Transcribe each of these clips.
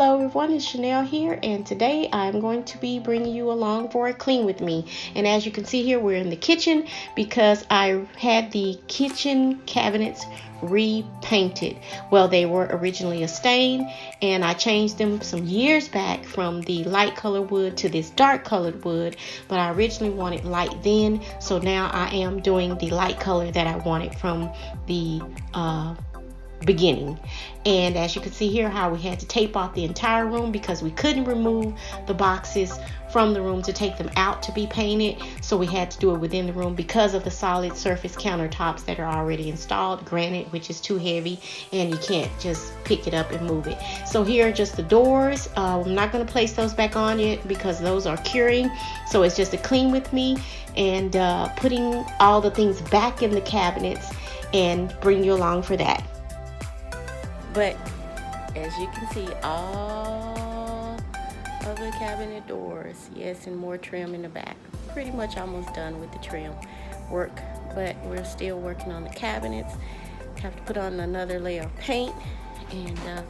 Hello everyone, it's Shenell here, and today I'm going to be bringing you along for a clean with me. And as you can see here, we're in the kitchen because I had the kitchen cabinets repainted. Well, they were originally a stain, and I changed them some years back from the light colored wood to this dark colored wood, but I originally wanted light then, so now I am doing the light color that I wanted from the beginning. And as you can see here, how we had to tape off the entire room because we couldn't remove the boxes from the room to take them out to be painted, so we had to do it within the room because of the solid surface countertops that are already installed, granite, which is too heavy and you can't just pick it up and move it. So here are just the doors. I'm not going to place those back on yet because those are curing, so it's just a clean with me and putting all the things back in the cabinets and bring you along for that. But as you can see, all of the cabinet doors, yes, and more trim in the back. Pretty much almost done with the trim work, but we're still working on the cabinets. Have to put on another layer of paint, and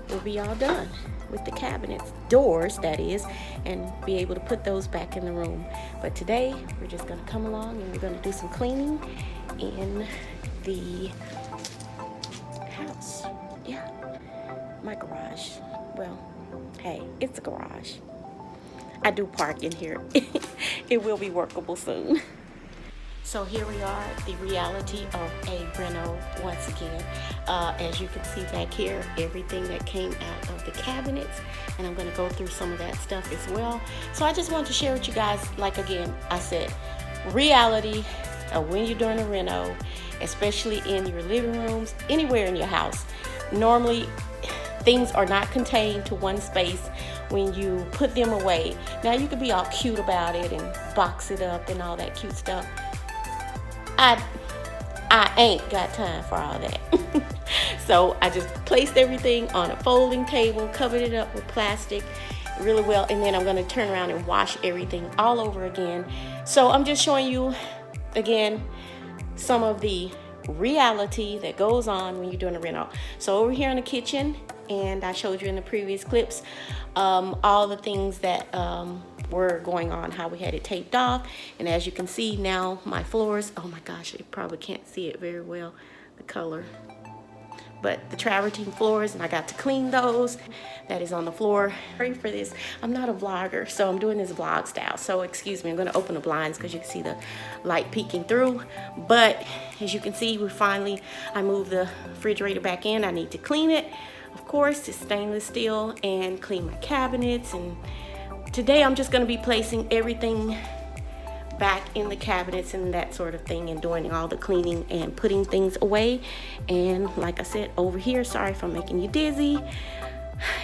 we'll be all done with the cabinets, doors that is, and be able to put those back in the room. But today we're just going to come along and we're going to do some cleaning in the house. Yeah, my garage. Well, hey, it's a garage. I do park in here. It will be workable soon. So here we are, the reality of a reno once again. As you can see back here, everything that came out of the cabinets, and I'm going to go through some of that stuff as well. So I just wanted to share with you guys, like again, I said, reality of when you're doing a reno, especially in your living rooms, anywhere in your house. Normally, things are not contained to one space when you put them away. Now, you could be all cute about it and box it up and all that cute stuff. I ain't got time for all that. So I just placed everything on a folding table, covered it up with plastic really well, and then I'm going to turn around and wash everything all over again. So I'm just showing you, again, some of the reality that goes on when you're doing a reno. So over here in the kitchen, and I showed you in the previous clips all the things that were going on, how we had it taped off. And as you can see now, my floors, oh my gosh, you probably can't see it very well, the color, but the travertine floors, and I got to clean those. That is on the floor. Sorry for this, I'm not a vlogger, so I'm doing this vlog style, so excuse me. I'm going to open the blinds because you can see the light peeking through. But as you can see, I moved the refrigerator back in. I need to clean it, of course. It's stainless steel, and clean my cabinets. And today I'm just going to be placing everything back in the cabinets and that sort of thing, and doing all the cleaning and putting things away. And like I said, over here, sorry if I'm making you dizzy.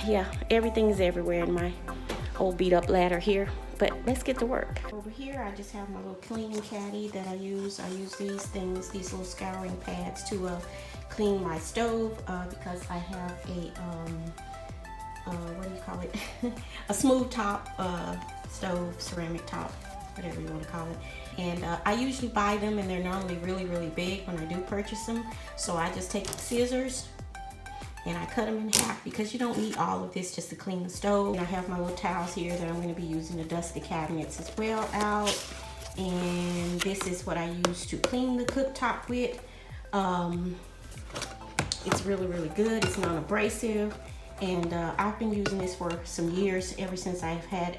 Yeah, everything is everywhere in my old beat up ladder here, but let's get to work. Over here, I just have my little cleaning caddy that I use. I use these things, these little scouring pads to clean my stove because I have a what do you call it? A smooth top stove, ceramic top, whatever you want to call it. And I usually buy them, and they're normally really, really big when I do purchase them. So I just take the scissors and I cut them in half because you don't need all of this just to clean the stove. And I have my little towels here that I'm going to be using to dust the cabinets as well out. And this is what I use to clean the cooktop with. It's really, really good. It's non-abrasive. And I've been using this for some years, ever since I've had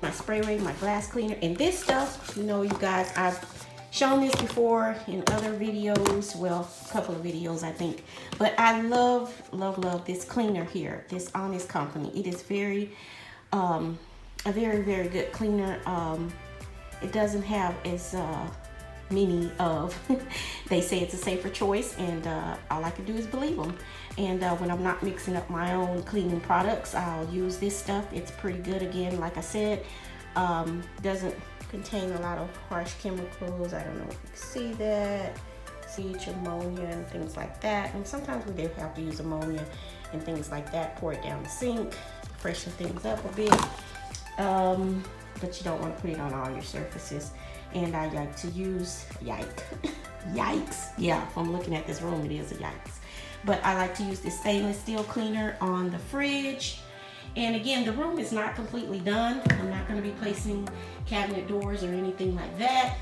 my spray ray, my glass cleaner. And this stuff, you know, you guys, I've shown this before in other videos, well, a couple of videos, I think. But I love, love, love this cleaner here, this Honest Company. It is a very, very good cleaner. It doesn't have as many of, they say it's a safer choice, and all I can do is believe them. And when I'm not mixing up my own cleaning products, I'll use this stuff. It's pretty good. Again, like I said, doesn't contain a lot of harsh chemicals. I don't know if you can see that. Siege, ammonia, and things like that. And sometimes we do have to use ammonia and things like that. Pour it down the sink, freshen things up a bit. But you don't want to put it on all your surfaces. And I like to use, yikes. Yeah, if I'm looking at this room, it is a yikes. But I like to use this stainless steel cleaner on the fridge, And again, the room is not completely done. I'm not going to be placing cabinet doors or anything like that.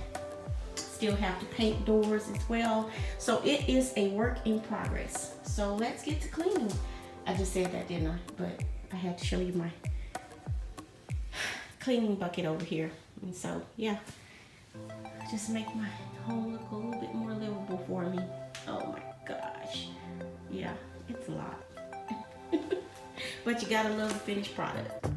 Still have to paint doors as well. So it is a work in progress. So let's get to cleaning. I just said that, didn't I? But I had to show you my cleaning bucket over here. And so, yeah, just make my home look a little bit more livable for me. Oh my gosh. Yeah, it's a lot. But you gotta love the finished product.